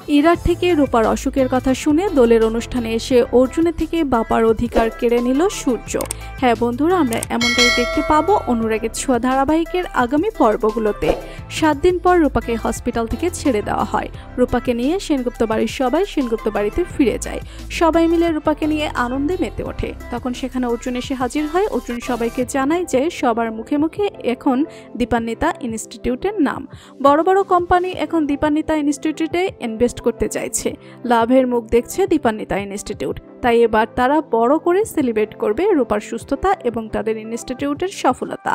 ইরার থেকে রূপার অসুখের কথা শুনে দোলের অনুষ্ঠানে এসে অর্জুনের থেকে বাবার অধিকার কেড়ে নিল সূর্য। হ্যাঁ বন্ধুরা, আমরা এমনটাই দেখতে পাবো অনুরাগের ছোঁয়া ধারাবাহিকের আগামী পর্বগুলোতে। 7 দিন পর রূপাকে হসপিটাল থেকে ছেড়ে দেওয়া হয়। রূপাকে নিয়ে সেনগুপ্ত বাড়ির সবাই সেনগুপ্ত বাড়িতে ফিরে যায়। সবাই মিলে রূপাকে নিয়ে আনন্দে মেতে ওঠে। তখন সেখানে অর্জুন এসে হাজির হয়। অর্জুন সবাইকে জানায় যে সবার মুখে মুখে এখন দীপান্বিতা ইনস্টিটিউটের নাম। বড় বড় কোম্পানি এখন দীপান্বিতা ইনস্টিটিউটে ইনভেস্ট করতে চাইছে। লাভের মুখ দেখছে দীপান্বিতা ইনস্টিটিউট। তাই এবার তারা বড় করে সেলিব্রেট করবে রূপার সুস্থতা এবং তাদের ইনস্টিটিউটের সফলতা।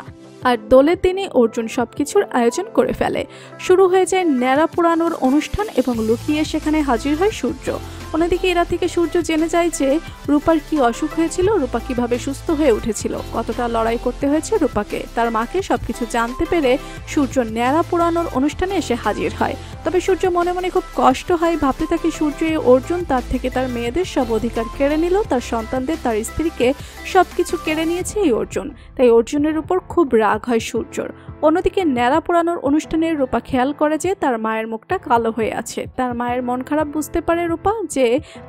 আর দোলের দিনে অর্জুন সবকিছুর আয়োজন করে ফেলে। শুরু হয়ে যায় ন্যাড়া পোড়ানোর অনুষ্ঠান এবং লুকিয়ে সেখানে হাজির হয় সূর্য। অন্যদিকে এরা থেকে সূর্য জেনে যায় যে রূপার কি অসুখ হয়েছিল, রূপা কিভাবে সুস্থ হয়ে উঠেছিল, কতটা লড়াই করতে হয়েছে রূপাকে। তার মাকে সবকিছু জানতে পেরে সূর্য ন্যাড়া পোড়ানোর অনুষ্ঠানে এসে হাজির হয়। তবে সূর্য মনে মনে খুব কষ্ট হয়, ভাবতে থাকে সূর্য অর্জুন তার থেকে তার মেয়েদের সব অধিকার কেড়ে নিল, তার সন্তানদের, তার স্ত্রীকে সবকিছু কেড়ে নিয়েছে এই অর্জুন। তাই অর্জুনের উপর খুব রাগ হয় সূর্যর। অন্যদিকে ন্যাড়া পোড়ানোর অনুষ্ঠানে রূপা খেয়াল করে যে তার মায়ের মুখটা কালো হয়ে আছে। তার মায়ের মন খারাপ বুঝতে পারে রূপা যে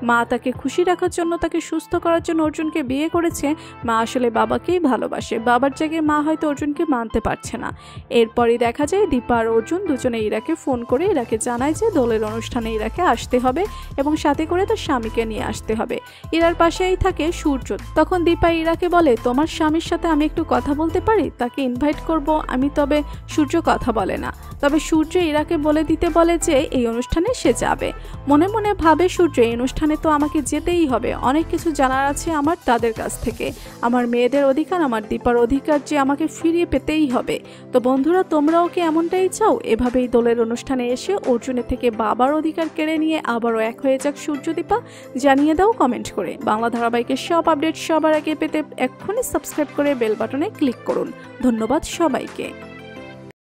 মা তাকে খুশি রাখার জন্য, তাকে সুস্থ করার জন্য অর্জুনকে বিয়ে করেছে। মা আসলে বাবাকেই ভালোবাসে, বাবার জায়গায় মা হয়তো অর্জুনকে মানতে পারছে না। এরপরই দেখা যায় দীপা আর অর্জুন দুজনে ইরাকে ফোন করে ইরাকে জানায় যে দোলের অনুষ্ঠানে ইরাকে আসতে হবে এবং সাথে করে তার স্বামীকে নিয়ে আসতে হবে। ইরার পাশেই থাকে সূর্য। তখন দীপা ইরাকে বলে, তোমার স্বামীর সাথে আমি একটু কথা বলতে পারি, তাকে ইনভাইট করব আমি। তবে সূর্য কথা বলে না। তবে সূর্য ইরাকে বলে দিতে বলে যে এই অনুষ্ঠানে সে যাবে। মনে মনে ভাবে সূর্য, এই অনুষ্ঠানে তো আমাকে যেতেই হবে, অনেক কিছু জানার আছে আমার তাদের কাছ থেকে। আমার মেয়েদের অধিকার, আমার দীপার অধিকার যে আমাকে ফিরিয়ে পেতেই হবে। তো বন্ধুরা, তোমরাও কি এমনটাই চাও? এভাবেই দোলের অনুষ্ঠানে এসে অর্জুনের থেকে বাবার অধিকার কেড়ে নিয়ে আবারও এক হয়ে যাক সূর্য দীপা? জানিয়ে দাও কমেন্ট করে। বাংলা ধারাবাহিকের সব আপডেট সবার আগে পেতে এক্ষুনি সাবস্ক্রাইব করে বেল বাটনে ক্লিক করুন। ধন্যবাদ সবাইকে।